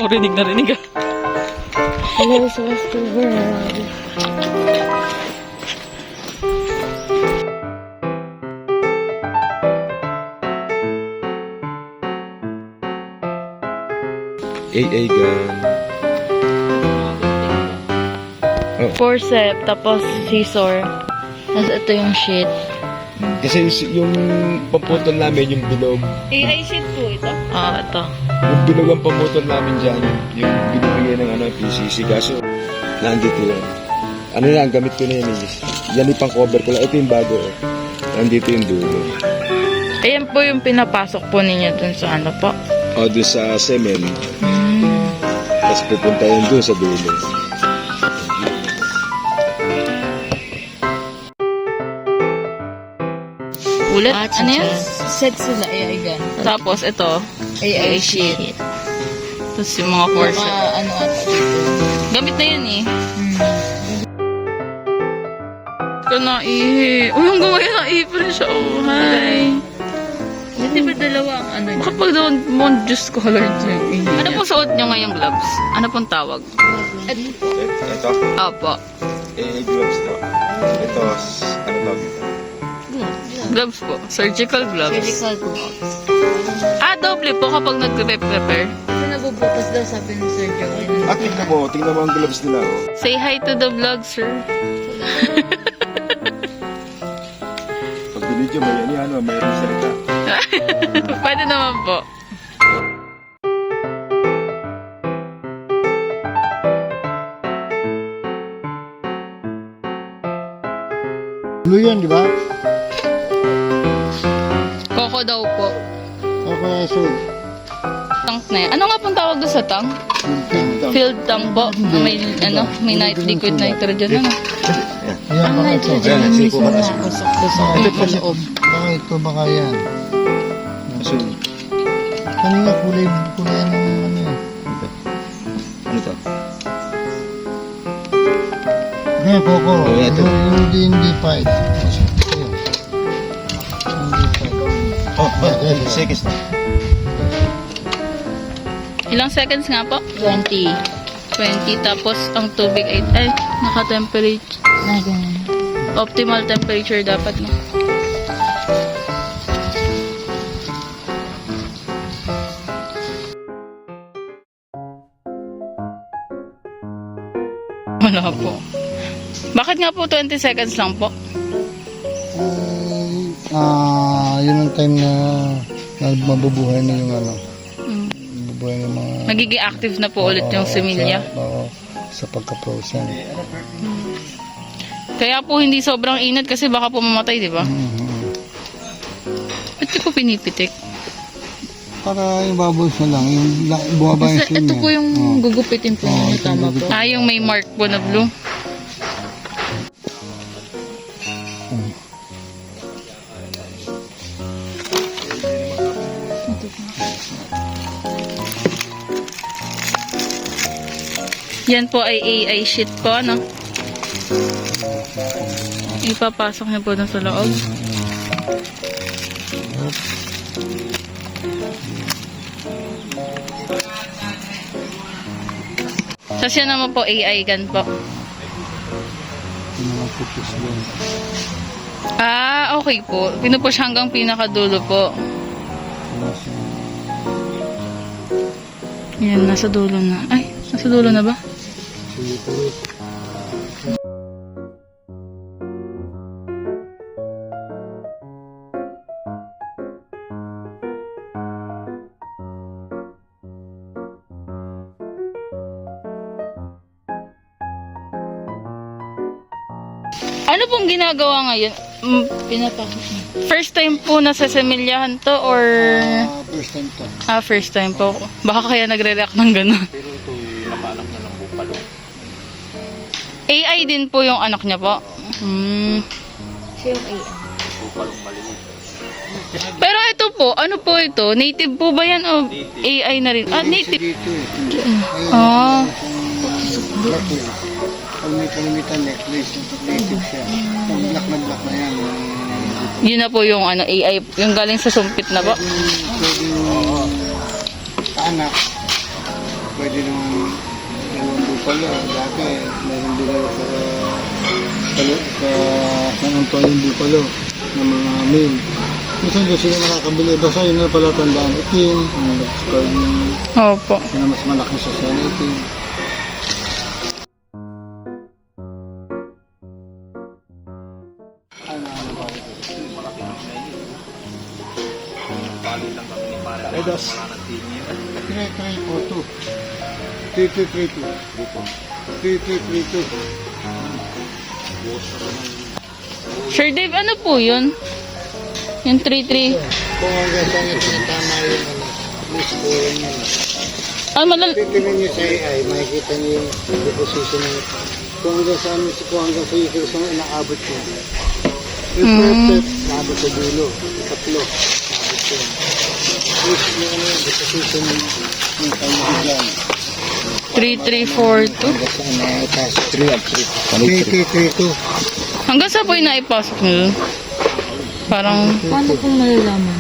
akong rinig na rinig ah. Hello, Celeste World. AA gun. Forceps, tapos scissor. Tapos ito yung sheet. Kasi yung pamputol namin, yung bilog. AI sheet po ito? Ah, ito. Yung bilog ang pamputol namin dyan. Yung binibigay ng PCC. Kaso, nandito yun. Ano yan, gamit ko na yun. Yan yung pang-cover ko lang. Ito yung bago. Nandito yung dulo. Ayan po yung pinapasok po ninyo dun sa ano po. O, doon sa semen. Tapos pupunta yun doon sa dulo. Ulit? Ano yan? Set sila, AI gun. Tapos ito, AI sheet. Tapos yung mga forceps. Ano ata dito. Gamit na yan eh. Ito na ihi. Uy, ang gawa yan na apron siya. Oh, hi. Hindi ba dalawa ang ano yun? Kapag daw mo juice colored yung ihi. Ano pong suot nyo ngayong gloves? Ano pong tawag? Ito, Opo. AA gloves to. Ito, ano tawag ito? Gloves po. Surgical gloves. Surgical gloves. Ah, doble po kapag nag-prepare. Kasi nabubukas daw sabi ng surgery. Ah, tingnan mo ang gloves nila. Oh. Say hi to the vlog, sir. Pag binidyo mo yan, mayroong salita. Pwede naman po. Blue yan, di ba? Coco daw po. Ako na so, Tank na yan. Ano nga pong tawag doon sa tank? Filled tank po. May, may liquid nitrogen. Ano? ayan baka ito. Ayan, sipo ka na. Pasok doon sa Ito pa loob. Baka ito, baka yan. Asun. Kanina kulay ng ano yan. Ano to? Ngayon, Coco. Oh, ito. Yung hindi pa ito. Ayan. Hindi pa. Oh, seconds na. Ilang seconds nga po? 20. 20. Tapos ang tubig ay naka-temperature. Na ganun. Optimal temperature dapat na. Wala po. Bakit nga po 20 seconds lang po? Yun ang time na mabubuhay na yung ano. Mm. Mabubuhay na yung mga... Nagiging active na po ulit yung similya. Sa pagka-frozen. Kaya po hindi sobrang init kasi baka po mamatay, di ba? Ba't di po pinipitik? Para yung bubbles na lang, yung bumaba yung steam Ito niya. po yung gugupitin po ninyo, tama po. Ah, yung may mark po na blue. Yan po ay AI sheet po, ano? Ipapasok niyo po dun sa loob. Tapos yan naman po AI gun po. Yung mga pupus doon. Ah, okay po. Pinupush hanggang pinakadulo po. Yan, nasa dulo na. Ay, nasa dulo na ba? Sige po. Ano pong ginagawa ngayon? Pinapasok niyo. First time po na sa semilyahan to or... First time to. Ah, first time po. Baka kaya nagre-react ng gano'n. Pero ito yung anak na ng bupalo. AI din po yung anak niya po. Siya yung AI. Bupalong maliit. Pero ito po, ano po ito? Native po ba yan o AI na rin? Ah, native. Dito eh. Ah, Black yun. Pag may kalimitan necklace, native siya. Pag black na yan. yun na po yung ano, AI, yung galing sa sumpit na po. Pwede anak. pwede naman dalawang bupalo. Dati, meron din ako sa San Antonio bupalo ng mga male. Minsan doon sila nakakabili. Basta yun na pala tandaan. Itim, ang nag-score yung Opo. na mas malaki sa sana itim. Edos. 3342. 3332. 3332. Sir Dave, ano po yun? Yung 3-3. Kung hanggang saan yung tinatama yung scoring yun. Ah, Titingnan nyo sa AI, makikita nyo yung deposition ng kung hanggang saan kung hanggang sa user saan inaabot ko. Yung perfect, naabot sa dulo. Yung tatlo, naabot ko. Yung deposition ng kanya dyan. 3342. Hanggang saan naipasok. 3 up 3. 3332. Hanggang saan po yung naipasok nyo dun? Parang Paano pong malalaman?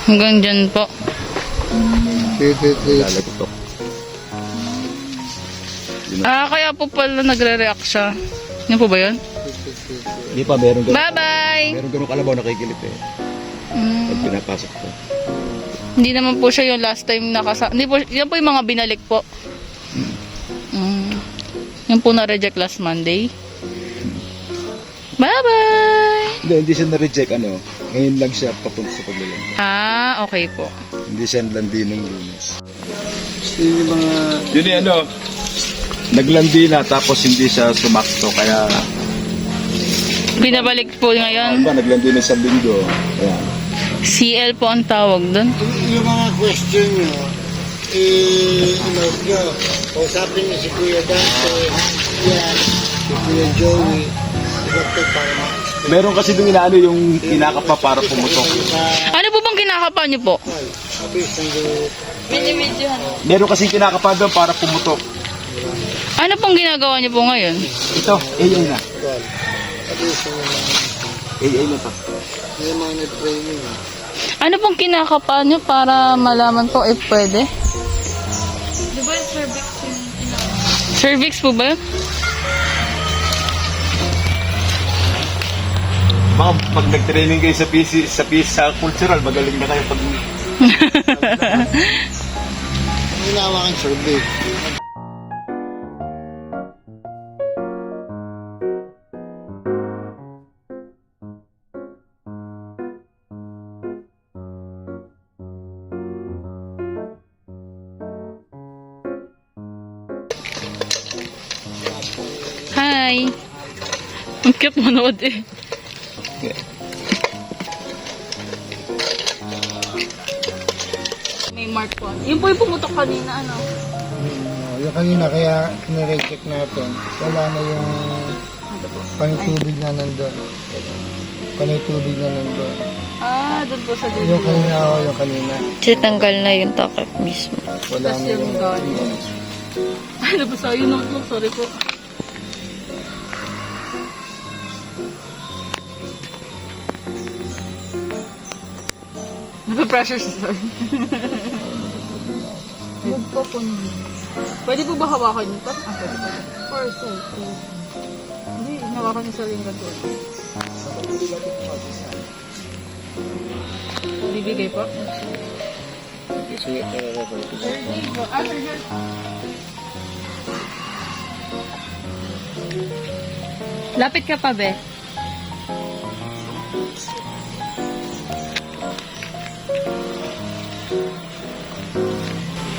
hanggang dyan po. 3332. Lalagutok. Ah, kaya po pala nagre-react siya. Yan po ba yun? Hindi pa, meron ganun. Bye-bye! Meron ganun kalabaw nakikilip eh. Pag pinapasok ko. Hindi naman po siya yung last time Hindi po, yan po yung mga binalik po. Yan po na-reject last Monday. Bye-bye! Hindi siya na-reject ano. Ngayon lang siya papunta sa paglalandi. Ah, okay po. Hindi siya landi ng Lunes. Yung mga Yun yung ano, naglandi na tapos hindi siya sumakto kaya Binabalik po ngayon. naglandi na sa linggo. Ayan. CL po ang tawag doon. yung mga question nyo, i-note nyo. Kausapin nyo si Kuya Dante, yan, si Kuya Joey, si Dr. para ma-explain. Meron kasi doon inaano yung kinakapa para pumutok. Ano po bang kinakapa niyo po? Mabilis ng group. Meron kasi kinakapa doon para pumutok. Ano pong ginagawa niyo po ngayon? Ito, AI na. Mabilis ng mga, AI na to. yung mga nag-training. Ano pong kinakapa niyo para malaman po if pwede? Di ba yung cervix yung Cervix po ba yun? Mga pag nag-training kayo sa cultural, magaling na kayo pag Ang hinawakan survey. Hi! Ang cute manood eh. May mark po. Yun po yung pumutok kanina, ano? Yung kanina kaya kinireject natin, wala na yung panitubig na nandun. Panitubig na nandun. Ah, doon po sa Yung kanina o yung kanina. Kasi tanggal na yung takip mismo. Wala na yung Ay, nabasa yun ang sorry po. Nape-pressure si sir. Huwag po po nyo. Pwede po ba hawakan niyo pa? Ah, pwede po. Or safety. Hindi, hawakan niyo sa lingkod ko. Bibigay po? Lapit ka pa, be.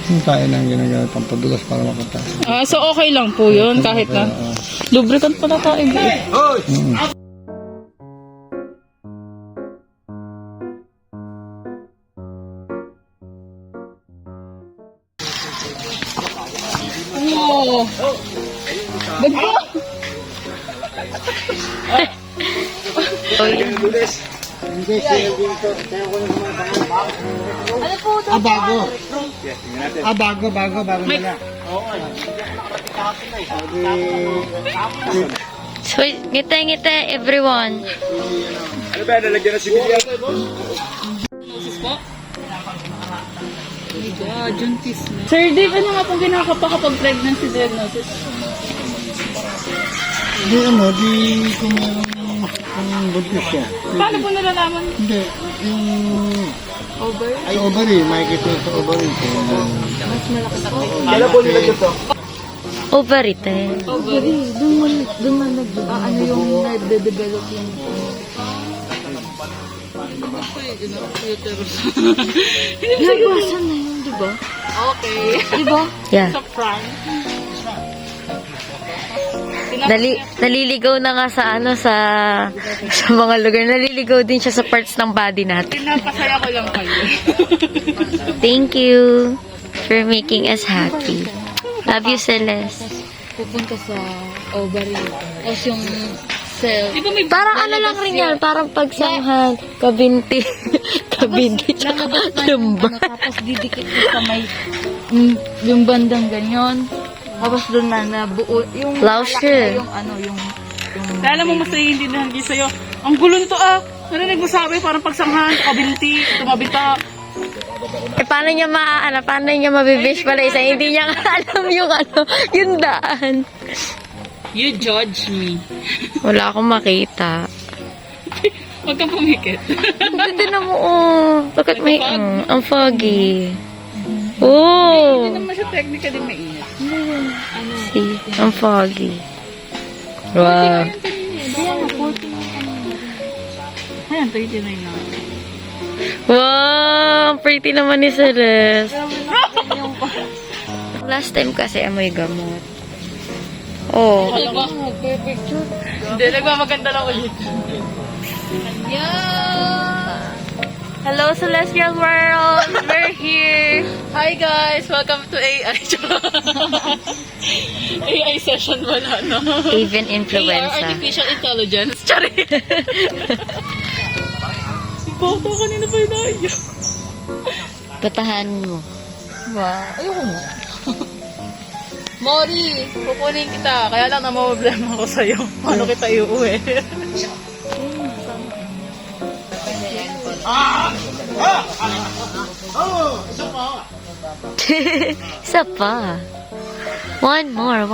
Yung tayo nang ginagamit ang padulas para makatas. Ah, so okay lang po yun, kahit na. Lubricant pala tayo. Wow! Bagyo! Hindi, siya dito. Kaya ko na naman pangalan. Ah, bago. Bago nila. So, ngiti-ngiti everyone. Ano ba, nalagyan na si William? Nosis po? juntis na. Sir Dave, ano nga pong ginakapa kapag pregnancy diagnosis? Di kung merong buntis siya. Paano po nalalaman? Hindi, yung Over? ovary, makikita yung sa ovary. Kailan po nila ito? Ovary, te. Ovary. Doon man ano yung nagde-develop yung Nagbasan na yun, di ba? Okay. Di ba? Yeah. Sa front. Naliligaw na nga sa sa mga lugar. Naliligaw din siya sa parts ng body natin. Pinapasaya ko lang kayo. Thank you for making us happy. Love you, Celeste. Pupunta sa ovary. Tapos yung cell. Di ba may Parang ano lang rin yan, parang pagsanghan, kabinti, kabinti, tsaka lumba. Tapos didikit ko sa may yung bandang ganyan. Tapos doon na nabuo yung Lauscher. yung ano yung Kaya alam mo mas naiintindihan ko sa'yo. Ang gulo nito narinig mo sabi parang pagsanghan, kabinti, tumabita. Paano niya paano niya mabivisualize? Hindi niya alam yung daan. You judge me. Wala akong makita. Huwag kang pumikit. Hindi na mo, Look at me, ang foggy. Oh! Hindi naman siya technically mainit. See, ang foggy. Wow. Ayan, 39 na. Wow! Pretty naman ni Celeste. Last time kasi amoy gamot. Oh. Hindi, nagmamaganda lang ulit. Yeah! Hello, Celestial World! We're here! Hi guys! Welcome to AI. AI session wala, no? Avian AR, influenza. Artificial Intelligence. Sorry. Boto, kanina pa yun ayaw. Patahanin mo. Wow. Ayoko mo. Mori, kukunin kita. Kaya lang problema ko sa'yo. Paano kita iuwi? Isa pa. One more.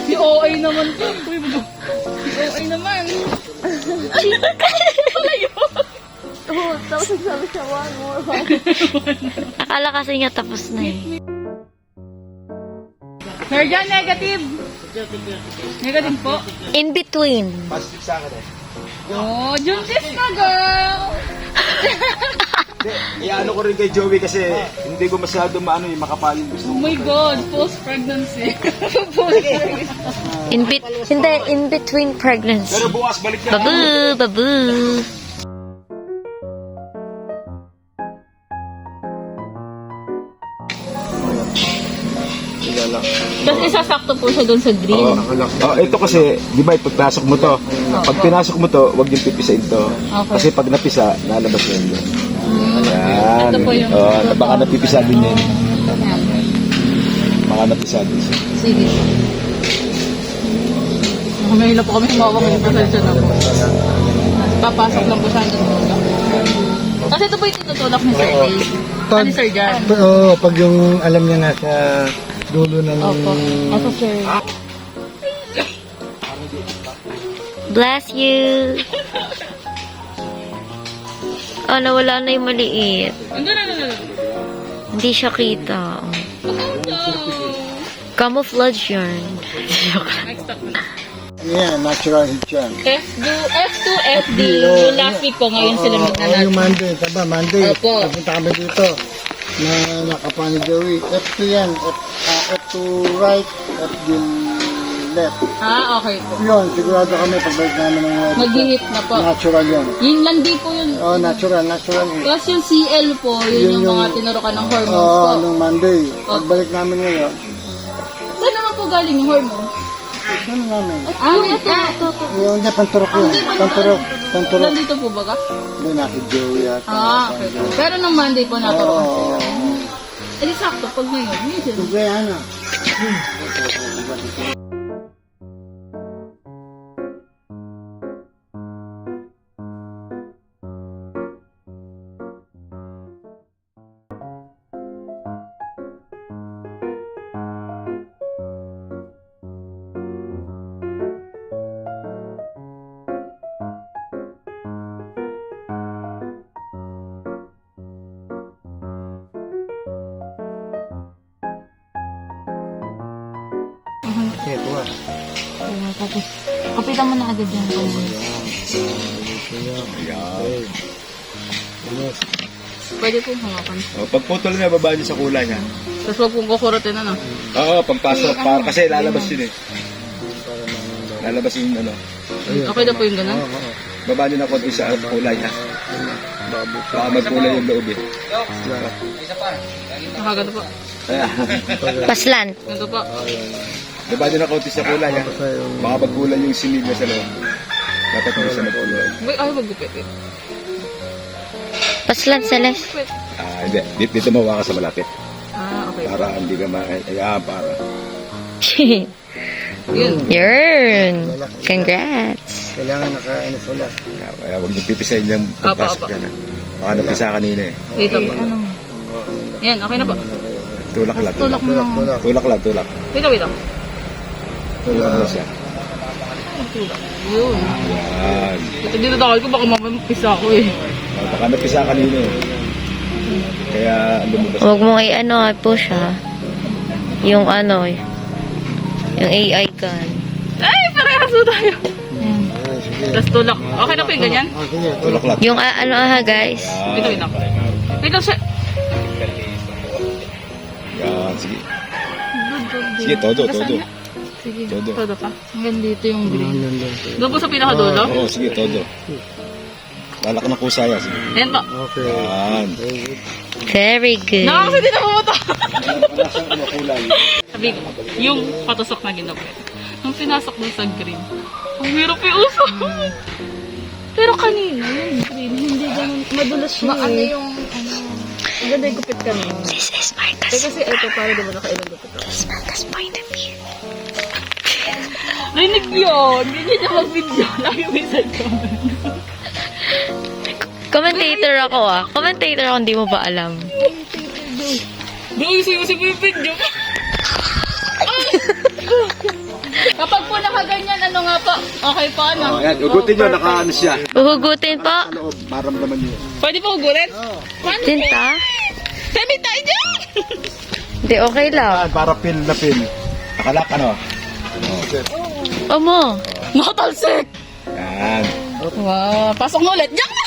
Si OA naman to. Uy, si OA naman. Tapos nagsabi siya, one more. Akala kasi niya tapos na eh. Sir John, negative. Negative po. In between. Positive sa akin eh. Oh, juntis na, girl. Ano ko rin kay Joey kasi hindi ko masyado yung makapalin gusto. Oh my God, post-pregnancy. In between pregnancy. Pero bukas balik na. Babu. Tapos isasakto po siya doon sa green. Ito kasi, di ba, pagpasok mo to. Pag pinasok mo to, huwag yung pipisain to. Okay. Kasi pag napisa, nalabas na yun. Yan. Ito po yung... Baka napipisa din yun. Baka napisa din siya. Sige. Mahila po kami humawak ng pasensya na po. Papasok lang po siya ng tulak. Kasi ito po yung tinutulak ni Sir Dave. Ano Sir Jan? Pag yung alam niya nasa dulo na ng... Opo. Ako Sir. Bless you. Oh, nawala na yung maliit. Ano. Hindi siya kita. Camouflage yarn. Next up na. Ano yan, natural heat yan. F2, FD. Yung last week po, ngayon sila Yung magnanat. Monday, Monday. Opo. Papunta kami dito na nakapa ni Joey. F2 yan. F2 right, F2 left. Okay po. Yun, sigurado kami pagbalik namin ng Mag-hit na po. natural yan. Yung landi po yun. Natural. Tapos yung CL po, yun yung mga tinurukan ng hormones po. Nung Monday. Pagbalik namin ngayon, Saan naman po galing yung hormones? ano namin? Ito. Yung panturok yun. Panturok. Nandito po ba ka? Hindi natin Joey at Okay. Pero nung Monday po naturukan sila. Oo. Eh, sakto, pag ngayon, minsan. Kaya na. Ito ah. Tapos, kapitan mo na agad yan. Ayan. Yes. Pwede pong hawakan. O, pagputol na, baba niyo sa kulay ha. Tapos huwag pong kukurutin ano. Oo, pagpasok. Kasi lalabas yun eh. Lalabas yung ano. Okay na po yung ganun. Baba niyo na konti sa kulay ha. Baka magkulay yung loob eh. Nakagano po. Ayan. Paslan. Ganito po. Baba niyo na konti sa kulay ha. Baka magkulay yung sinigla sa loob. Dapat mo siya magkulay. Wait, ay, magupit eh. Paslan, Celeste. Wait. Hindi. Dito mawa ka sa malapit. Okay. Para hindi ka ayan, para. Yun. Yun. Congrats. Kailangan nakaano sila. Kaya huwag niyo pipisahin yung pagpasok Apa. yan ha. Baka napisa kanina eh. Dito po. Yan, okay na po. Tulak lang. Tulak mo lang. Tulak lang, tulak. Wait lang. Tulak lang siya. Yun. Yan. Ito dito takal ko, baka mamapisa ako eh. Baka napisa kanina eh. Kaya lumabas. Huwag mong i-ano, push ha. Yung ano, yung AI gun. Ay, parehas na tayo. Tapos tulak. Okay na po yung ganyan? Sige. Tulak lang. Yung ano guys. Wait lang. Wait lang siya. Yan, sige. Sige, todo. Sige, Todo. todo pa. Hanggang dito yung green. Doon po sa pinakadulo? Oo, sige, todo. Lalak na kusaya, sige. Ayan po. Okay. Yan. Very good. Nakakasi din ako ito. Nasaan ko makulay? Sabi ko, yung patusok na ginawin. Nung pinasok dun sa green, ang hirap yung uso. Pero kanina, yung green, hindi ganun, madulas siya ano yung, ang ganda yung gupit kami. This is Marcus. Kasi ito, para diba nakailang gupit ako. This is Marcus point of view. Rinig yun! Hindi niya mag-video. Lagi may side comment. Commentator ako Commentator ako, hindi mo ba alam? Doon, sinusi mo yung video. Kapag po nakaganyan, ano nga po? Okay po, ano? Oh, yan, ugutin nyo, nakaano siya. Uhugutin po. Sa loob, maramdaman nyo. Pwede po ugulit? Tinta? Sabi tayo dyan! Hindi, okay lang. Yan, para pin na pin. Nakalak, ano? Omo. Nakatalsik! Yan. Wow, pasok mo ulit. Diyan ka!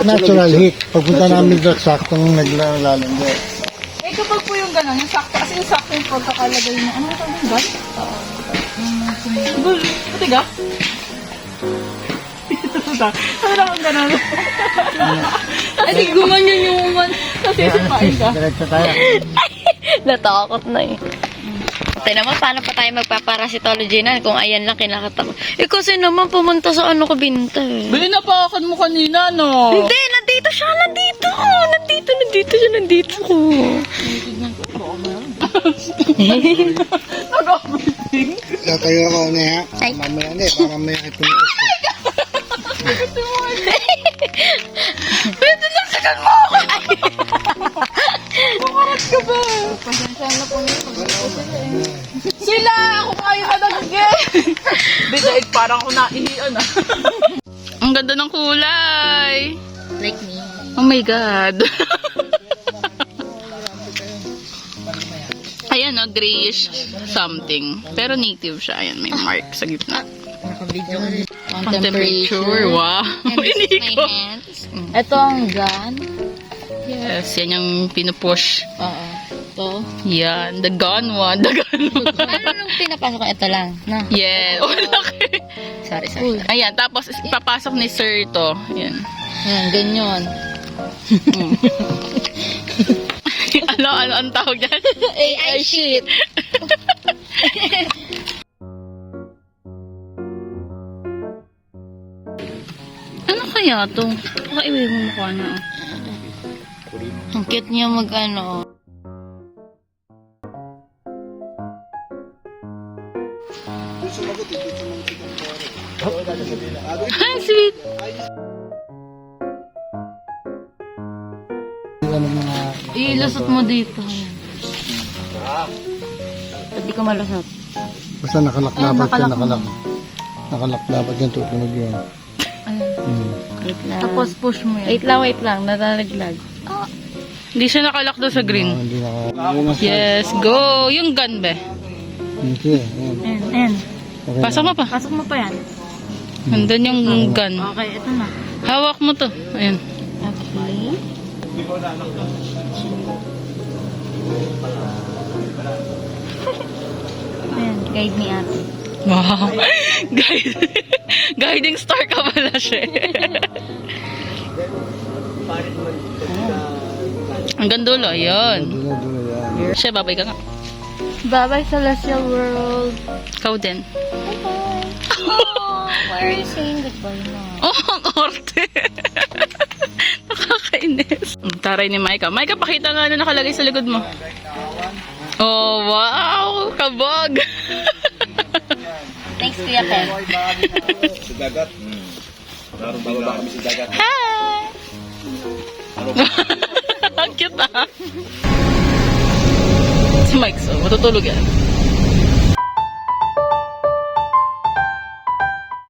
Natural heat. Pagpunta namin doon, saktong naglalandi. Eh, kapag po yung gano'n, yung sakto, kasi yung sakto yung pagkakalagay mo, ano yung tawag yung gas? Gul, pati gas? Ano naman gano'n? Kasi gumanyan yung man, kasi sipain ka. Diretso tayo. Natakot na eh. Tingnan naman, paano pa tayo magpaparasitology na kung ayan lang kinakatakot. Eh kasi naman pumunta sa ano ko binta eh. Binapakan mo kanina, no? Hindi, nandito siya, nandito siya, nandito ko. Nag-overthink. Tatayo ako na ha. Ay. Mamaya na eh, para may ipulitos ko. Pwede lang sakan mo ako! Bukarat ka ba? Pasensya na po niyo. Sila! Ako kayo madagge! Bidaig parang ako naihian ah. Ang ganda ng kulay! Like me. Oh my God! Ayan o, grayish something. Pero native siya. Ayan, may mark sa gitna. Naka-video ko din. On temperature. Wow! Hindi ko. Ito ang gun. Yes, yan yung pinupush. Oo. Ito. Yan, the gun one. The gun one. Ano nung pinapasok ko? Ito lang. Na. Yes. Oh, laki. Sorry. Ayan, tapos ipapasok ni sir to. Yan. Ayan, ganyan. Ano ang tawag dyan? AI shit. Ano kaya to? Pakaiwi mo mukha na. Ang cute niya mag-ano. Hi, sweet. Ano mga... Ilusot mo dito. Hindi ko malusot. Basta nakalaklapat ka, nakalaklapat yung tutunog yun. Wait lang. Tapos push mo yan. Wait lang. Nalalaglag. Hindi siya nakalak doon sa green. Hindi na Yes, go. Yung gun be. Sige, ayan. Ayan. Okay Pasok na. mo pa. Pasok mo pa yan. Nandun yung gun. Okay, ito na. Hawak mo to. Ayan. Okay. Ayan, guide ni ate. Wow. Guiding star ka pala siya. Hanggang dulo. Ayun. Dulo yan. Siya, babay ka nga. Bye-bye, Celestial World. Ikaw din. Oh, why are you saying goodbye na? Oh, ang korte. Nakakainis. Ang taray ni Maika. Maika, pakita nga ano nakalagay sa likod mo. Oh, wow! Kabog! Thanks, Kuya Ken. Sa dagat. Naroon bababa kami sa dagat. Hi! Ang cute ah. Si Mike, so matutulog yan.